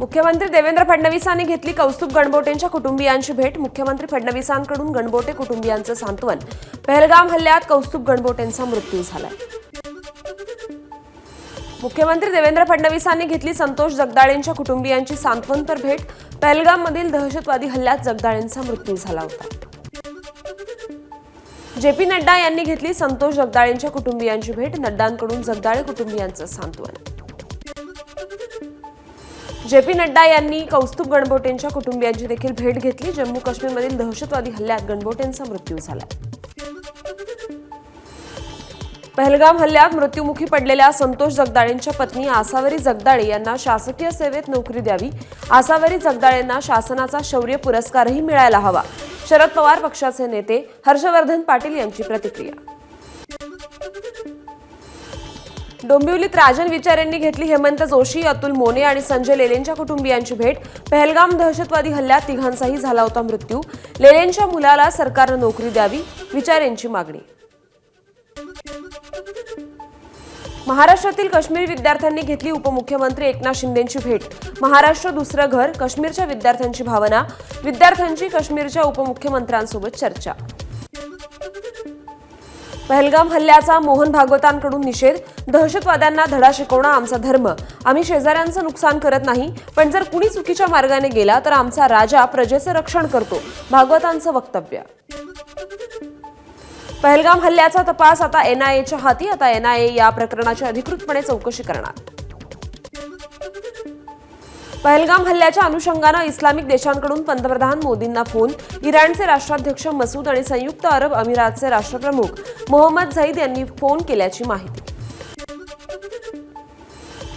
मुख्यमंत्री देवेंद्र फडणवीसांनी घेतली कौस्तुभ गणबोटेंच्या कुटुंबियांची भेट। मुख्यमंत्री फडणवीसांकडून गणबोटे कुटुंबियांचं सांत्वन। पहलगाम हल्ल्यात कौस्तुभ गणबोटेंचा मृत्यू झालाय। मुख्यमंत्री देवेंद्र फडणवीसांनी घेतली संतोष जगदाळेंच्या कुटुंबियांची सांत्वनपर भेट। पहलगाममधील दहशतवादी हल्ल्यात जगदाळेंचा मृत्यू झाला होता। जेपी नड्डा यांनी घेतली संतोष जगदाळेंच्या कुटुंबियांची भेट। नड्डांकडून जगदाळे कुटुंबियांचं सांत्वन। जेपी नड्डा यांनी कौस्तुभ गणबोटेंच्या कुटुंबियांची देखील भेट घेतली। जम्मू काश्मीरमधील दहशतवादी हल्ल्यात गणबोटेंचा मृत्यू झाला। पहलगाम हल्ल्यात मृत्युमुखी पडलेल्या संतोष जगदाळेंच्या पत्नी आसावरी जगदाळे यांना शासकीय सेवेत नोकरी द्यावी। आसावरी जगदाळेंना शासनाचा शौर्य पुरस्कारही मिळायला हवा। शरद पवार पक्षाचे नेते हर्षवर्धन पाटील यांची प्रतिक्रिया। डोंबिवलीत राजन विचार यांनी घेतली हेमंत जोशी, अतुल मोने आणि संजय लेलेंच्या कुटुंबियांची भेट। पहलगाम दहशतवादी हल्ल्यात तिघांचाही झाला होता मृत्यू। लेलेंच्या मुलाला सरकारनं नोकरी द्यावी, विचार यांची मागणी। महाराष्ट्रातील काश्मीरी विद्यार्थ्यांनी घेतली उपमुख्यमंत्री एकनाथ शिंदेंची भेट। महाराष्ट्र दुसरं घर, काश्मीरच्या विद्यार्थ्यांची भावना। विद्यार्थ्यांची काश्मीरच्या उपमुख्यमंत्र्यांसोबत चर्चा। पहलगाम हल्ल्याचा मोहन भागवतांकडून निषेध। दहशतवाद्यांना धडा शिकवणं आमचा धर्म। आम्ही शेजाऱ्यांचं नुकसान करत नाही, पण जर कुणी चुकीच्या मार्गाने गेला तर आमचा राजा प्रजेचं रक्षण करतो, भागवतांचं वक्तव्य। पहलगाम हल्ल्याचा तपास आता एनआयएच्या हाती। आता एनआयए या प्रकरणाची अधिकृतपणे चौकशी करणार। पहलगाम हल्ल्याच्या अनुषंगानं इस्लामिक देशांकडून पंतप्रधान मोदींना फोन। इराणचे राष्ट्राध्यक्ष मसूद आणि संयुक्त अरब अमिरातचे राष्ट्रप्रमुख मोहम्मद झईद यांनी फोन केल्याची माहिती।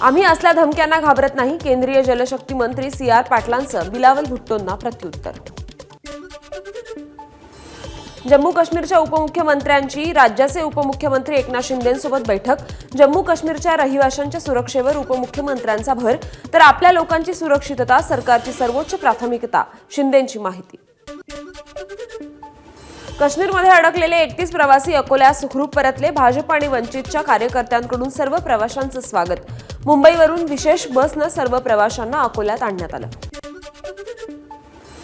आम्ही असल्या धमक्यांना घाबरत नाही, केंद्रीय जलशक्ती मंत्री CR पाटलांचं बिलावल भुट्टोंना प्रत्युत्तर। जम्मू काश्मीरच्या उपमुख्यमंत्र्यांची राज्याचे उपमुख्यमंत्री एकनाथ शिंदेंसोबत बैठक। जम्मू काश्मीरच्या रहिवाशांच्या सुरक्षेवर उपमुख्यमंत्र्यांचा भर, तर आपल्या लोकांची सुरक्षितता सरकारची सर्वोच्च प्राथमिकता, शिंदेंची माहिती। काश्मीरमध्ये अडकलेले 31 प्रवासी अकोल्यात सुखरूप परतले। भाजप आणि वंचितच्या कार्यकर्त्यांकडून सर्व प्रवाशांचं स्वागत। मुंबईवरून विशेष बसनं सर्व प्रवाशांना अकोल्यात आणण्यात आलं।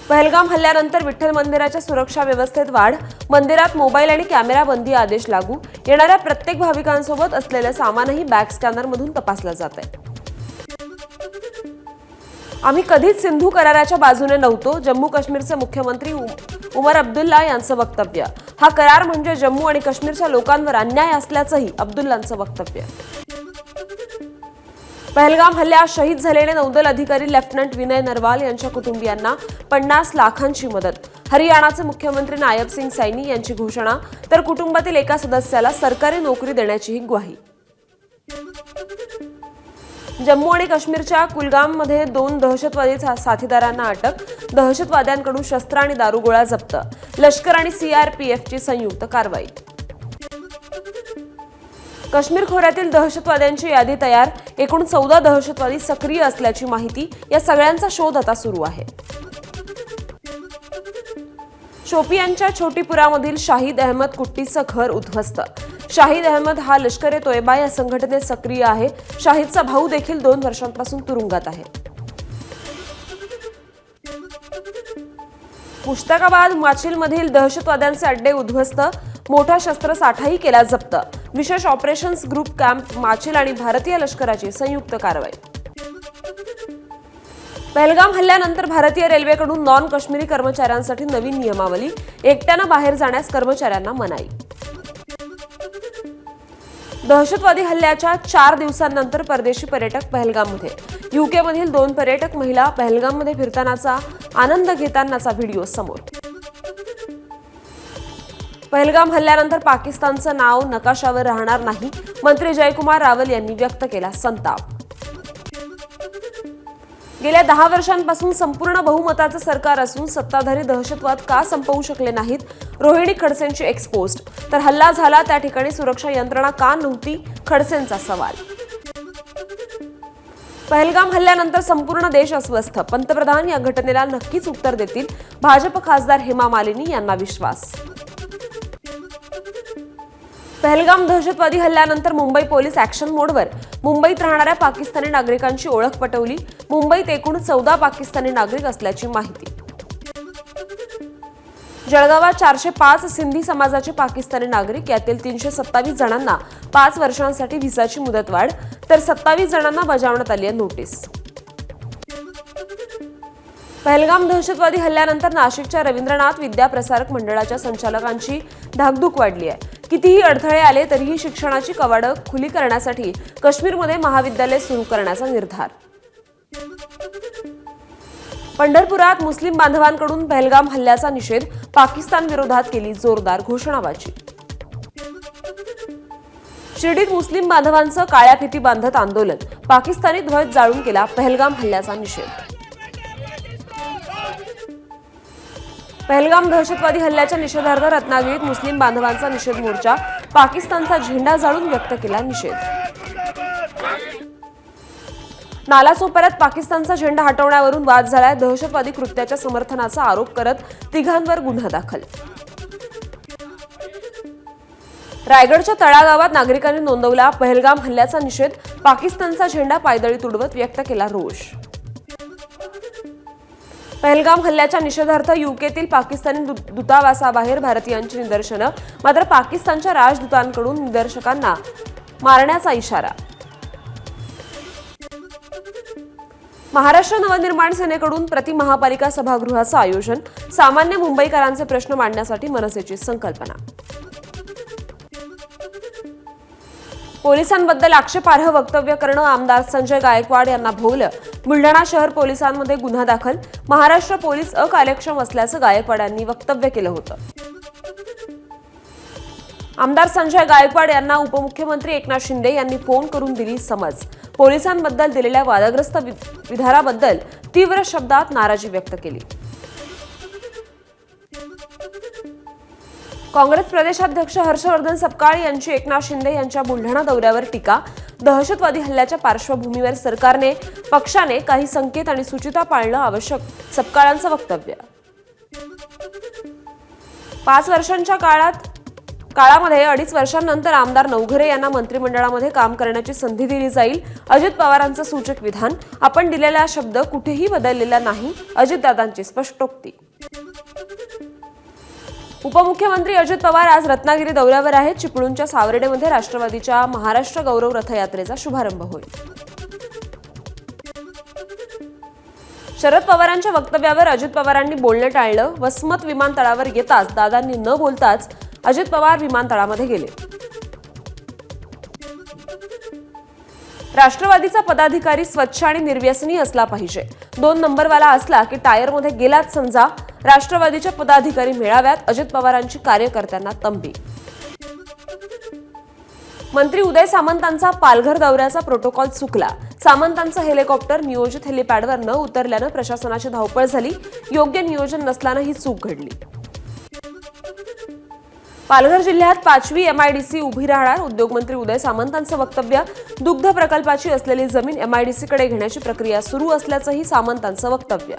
पहलगाम हल्ल्यानंतर विठ्ठल मंदिराच्या सुरक्षा व्यवस्थेत वाढ। मंदिरात मोबाईल आणि कॅमेरा बंदी आदेश लागू। येणाऱ्या प्रत्येक भाविकांसोबत असलेलं सामानही बॅग स्कॅनरमधून तपासलं जातंय। आम्ही कधीच सिंधू कराराच्या बाजूने नव्हतो, जम्मू काश्मीरचे मुख्यमंत्री उमर अब्दुल्ला यांचं वक्तव्य। हा करार म्हणजे जम्मू आणि काश्मीरच्या लोकांवर अन्याय असल्याचंही अब्दुल्लांचं वक्तव्य। पहलगाम हल्ल्यात शहीद झालेले नौदल अधिकारी लेफ्टनंट विनय नरवाल यांच्या कुटुंबियांना 50 लाखांची मदत। हरियाणाचे मुख्यमंत्री नायब सिंग सैनी यांची घोषणा, तर कुटुंबातील एका सदस्याला सरकारी नोकरी देण्याचीही ग्वाही। जम्मू आणि काश्मीरच्या कुलगाममध्ये 2 दहशतवादी साथीदारांना अटक। दहशतवाद्यांकडून शस्त्र आणि दारुगोळा जप्त। लष्कर आणि CRPFची संयुक्त कारवाई। काश्मीर खोऱ्यातील दहशतवाद्यांची यादी तयार। एकूण 14 दहशतवादी सक्रिय असल्याची माहिती। या सगळ्यांचा शोध आता सुरू आहे। शोपियानच्या छोटीपुरामधील शाहिद अहमद कुट्टीचं घर उद्ध्वस्त। शाहिद अहमद हा लष्कर-ए-तोयबा या संघटनेत सक्रिय आहे। शाहिदचा भाऊ देखील 2 वर्षांपासून तुरुंगात आहे। मुश्ताकाबाद माचिलमधील दहशतवाद्यांचे अड्डे उद्ध्वस्त। मोठा शस्त्रसाठाही केला जप्त। विशेष ऑपरेशन्स ग्रुप कॅम्प माचिल आणि भारतीय लष्कराची संयुक्त कारवाई। पहलगाम हल्ल्यानंतर भारतीय रेल्वेकडून नॉन काश्मीरी कर्मचाऱ्यांसाठी नवीन नियमावली। एकट्यानं बाहेर जाण्यास कर्मचाऱ्यांना मनाई। दहशतवादी हल्ल्याच्या 4 दिवसांनंतर परदेशी पर्यटक पहलगाममध्ये। UK-मधील 2 पर्यटक महिला पहलगाममध्ये फिरतानाचा आनंद घेतानाचा व्हिडिओ समोर। पहलगाम हल्ल्यानंतर पाकिस्तानचं नाव नकाशावर राहणार नाही, मंत्री जयकुमार रावल यांनी व्यक्त केला संताप। गेल्या 10 वर्षांपासून संपूर्ण बहुमताचं सरकार असून सत्ताधारी दहशतवाद का संपवू शकले नाहीत, रोहिणी खडसेंची एक्सपोस्ट। तर हल्ला झाला त्या ठिकाणी सुरक्षा यंत्रणा का नव्हती, खडसेंचा सवाल। पहलगाम हल्ल्यानंतर संपूर्ण देश अस्वस्थ। पंतप्रधान या घटनेला नक्कीच उत्तर देतील, भाजप खासदार हेमा मालिनी यांना विश्वास। पहलगाम दहशतवादी हल्ल्यानंतर मुंबई पोलीस ॲक्शन मोडवर। मुंबईत राहणाऱ्या पाकिस्तानी नागरिकांची ओळख पटवली. मुंबईत एकूण 14 पाकिस्तानी नागरिक असल्याची माहिती. जळगावात 405 सिंधी समाजाचे पाकिस्तानी नागरिक, यातील 327 जणांना 5 वर्षांसाठी व्हिसाची मुदतवाढ, तर 27 जणांना बजावण्यात आली आहे नोटीस. पहलगाम दहशतवादी हल्ल्यानंतर नाशिकच्या रवींद्रनाथ विद्याप्रसारक मंडळाच्या संचालकांची धाकधूक वाढली आहे. कितीही अडथळे आले तरीही शिक्षणाची कवाडं खुली करण्यासाठी काश्मीरमध्ये महाविद्यालय सुरू करण्याचा निर्धार. पंढरपुरात मुस्लिम बांधवांकडून पहलगाम हल्ल्याचा निषेध, पाकिस्तान विरोधात केली जोरदार घोषणाबाजी. शिर्डीत मुस्लिम बांधवांचं काळ्या फिती बांधत आंदोलन, पाकिस्तानी ध्वज जाळून केला पहलगाम हल्ल्याचा निषेध. पहलगाम दहशतवादी हल्ल्याच्या निषेधार्थ रत्नागिरीत मुस्लिम बांधवांचा निषेध मोर्चा, पाकिस्तानचा झेंडा जाळून व्यक्त केला निषेध. नालासोपाऱ्यात पाकिस्तानचा झेंडा हटवण्यावरून वाद झालाय. दहशतवादी कृत्याच्या समर्थनाचा आरोप करत तिघांवर गुन्हा दाखल. रायगडच्या तळागावात नागरिकांनी नोंदवला पहलगाम हल्ल्याचा निषेध, पाकिस्तानचा झेंडा पायदळी तुडवत व्यक्त केला रोष. पहलगाम हल्ल्याच्या निषेधार्थ यूकेतील पाकिस्तानी दूतावासाबाहेर भारतीयांची निदर्शनं, मात्र पाकिस्तानच्या राजदूतांकडून निदर्शकांना मारण्याचा इशारा. महाराष्ट्र नवनिर्माण सेनेकडून प्रति महापालिका सभागृहाचं आयोजन, सामान्य मुंबईकरांचे प्रश्न मांडण्यासाठी मनसेची संकल्पना. पोलिसांबद्दल आक्षेपार्ह वक्तव्य करणं, आमदार संजय गायकवाड यांना भोवलं. बुलढाणा शहर पोलिसांमध्ये गुन्हा दाखल, महाराष्ट्र पोलीस अकार्यक्षम असल्याचं गायकवाड यांनी वक्तव्य केलं होतं. आमदार संजय गायकवाड यांना उपमुख्यमंत्री एकनाथ शिंदे यांनी फोन करून दिली समज. पोलिसांबद्दल दिलेल्या वादग्रस्त विधानाबद्दल तीव्र शब्दात नाराजी व्यक्त केली. काँग्रेस प्रदेशाध्यक्ष हर्षवर्धन सपकाळ यांची एकनाथ शिंदे यांच्या बुलढाणा दौऱ्यावर टीका. दहशतवादी हल्ल्याच्या पार्श्वभूमीवर सरकारने, पक्षाने काही संकेत आणि सूचिता पाळणं आवश्यक, सपकाळांचं वक्तव्य. 5 वर्षांच्या काळामध्ये 2.5 वर्षांनंतर आमदार नवघरे यांना मंत्रिमंडळामध्ये काम करण्याची संधी दिली जाईल. अजित पवारांचं सूचक विधान, आपण दिलेला शब्द कुठेही बदललेला नाही, अजितदादांची स्पष्टोक्ती. उपमुख्यमंत्री अजित पवार आज रत्नागिरी दौऱ्यावर आहेत. चिपळूणच्या सावर्डेमध्ये राष्ट्रवादीच्या महाराष्ट्र गौरव रथयात्रेचा शुभारंभ होईल. शरद पवारांच्या वक्तव्यावर अजित पवारांनी बोलणं टाळलं. वसमत विमानतळावर येताच दादांनी न बोलताच अजित पवार विमानतळामध्ये गेले. राष्ट्रवादीचा पदाधिकारी स्वच्छ आणि निर्व्यसनी असला पाहिजे. 2 नंबरवाला असला की टायरमध्ये गेलाच समजा. राष्ट्रवादीच्या पदाधिकारी मेळाव्यात अजित पवारांची कार्यकर्त्यांना तंबी. मंत्री उदय सामंतांचा पालघर दौऱ्याचा प्रोटोकॉल चुकला. सामंतांचं हेलिकॉप्टर नियोजित हेलिपॅडवर न उतरल्यानं प्रशासनाची धावपळ झाली. योग्य नियोजन नसल्यानं ही चूक घडली. पालघर जिल्ह्यात 5वी MIDC उभी राहणार. उद्योगमंत्री उदय सामंतांचं वक्तव्य. दुग्ध प्रकल्पाची असलेली जमीन MIDCकडे घेण्याची प्रक्रिया सुरू असल्याचंही सामंतांचं वक्तव्य.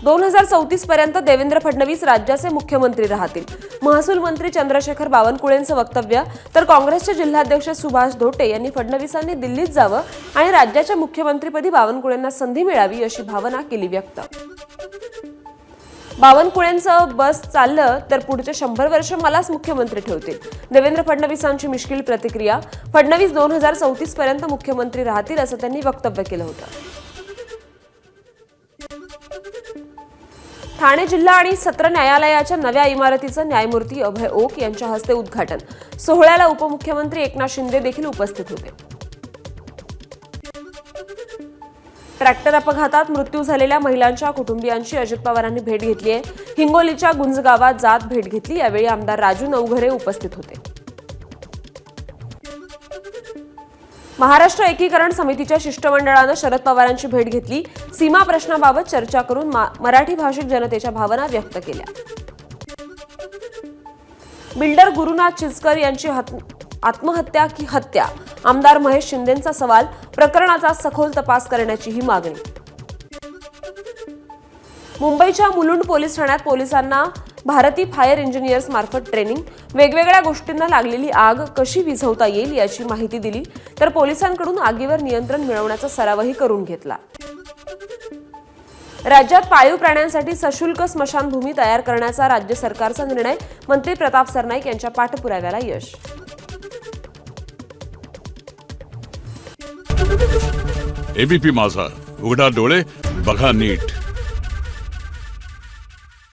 2034 पर्यंत देवेंद्र फडणवीस राज्याचे मुख्यमंत्री राहतील. महसूल मंत्री चंद्रशेखर बावनकुळेंचं वक्तव्य. तर काँग्रेसचे जिल्हाध्यक्ष सुभाष धोटे यांनी फडणवीसांनी दिल्लीत जावं आणि राज्याच्या मुख्यमंत्रीपदी बावनकुळेंना संधी मिळावी अशी भावना केली व्यक्त. बावनकुळेंचं बस चाललं तर पुढचे 100 वर्ष मलाच मुख्यमंत्री ठेवतील. देवेंद्र फडणवीसांची मिश्किल प्रतिक्रिया. फडणवीस 2034 पर्यंत मुख्यमंत्री राहतील असं त्यांनी वक्तव्य केलं होतं. ठाणे जिल्हा आणि सत्र न्यायालयाच्या नव्या इमारतीचं न्यायमूर्ती अभय ओक यांच्या हस्ते उद्घाटन. सोहळ्याला उपमुख्यमंत्री एकनाथ शिंदे देखील उपस्थित होते. ट्रॅक्टर अपघातात मृत्यू झालेल्या महिलांच्या कुटुंबियांची अजित पवारांनी भेट घेतली आहे. हिंगोलीच्या गुंज गावात जात भेट घेतली. यावेळी आमदार राजू नवघरे उपस्थित होते. महाराष्ट्र एकीकरण समितीच्या शिष्टमंडळानं शरद पवारांची भेट घेतली. सीमा प्रश्नाबाबत चर्चा करून मराठी भाषिक जनतेच्या भावना व्यक्त केल्या. बिल्डर गुरुनाथ चिचकर यांची आत्महत्या की हत्या, आमदार महेश शिंदेंचा सवाल. प्रकरणाचा सखोल तपास करण्याची ही मागणी. मुंबईच्या मुलुंड पोलीस ठाण्यात पोलिसांना भारती फायर इंजिनियर्स मार्फत ट्रेनिंग. वेगवेगळ्या गोष्टींना लागलेली आग कशी विझवता येईल याची माहिती दिली, तर पोलिसांकडून आगीवर नियंत्रण मिळवण्याचा सरावही करून घेतला. राज्यात पाळीव प्राण्यांसाठी सशुल्क स्मशानभूमी तयार करण्याचा राज्य सरकारचा निर्णय, मंत्री प्रताप सरनाईक यांच्या पाठपुराव्याला यश. एबीपी माझा, उघडा डोळे बघा नीट.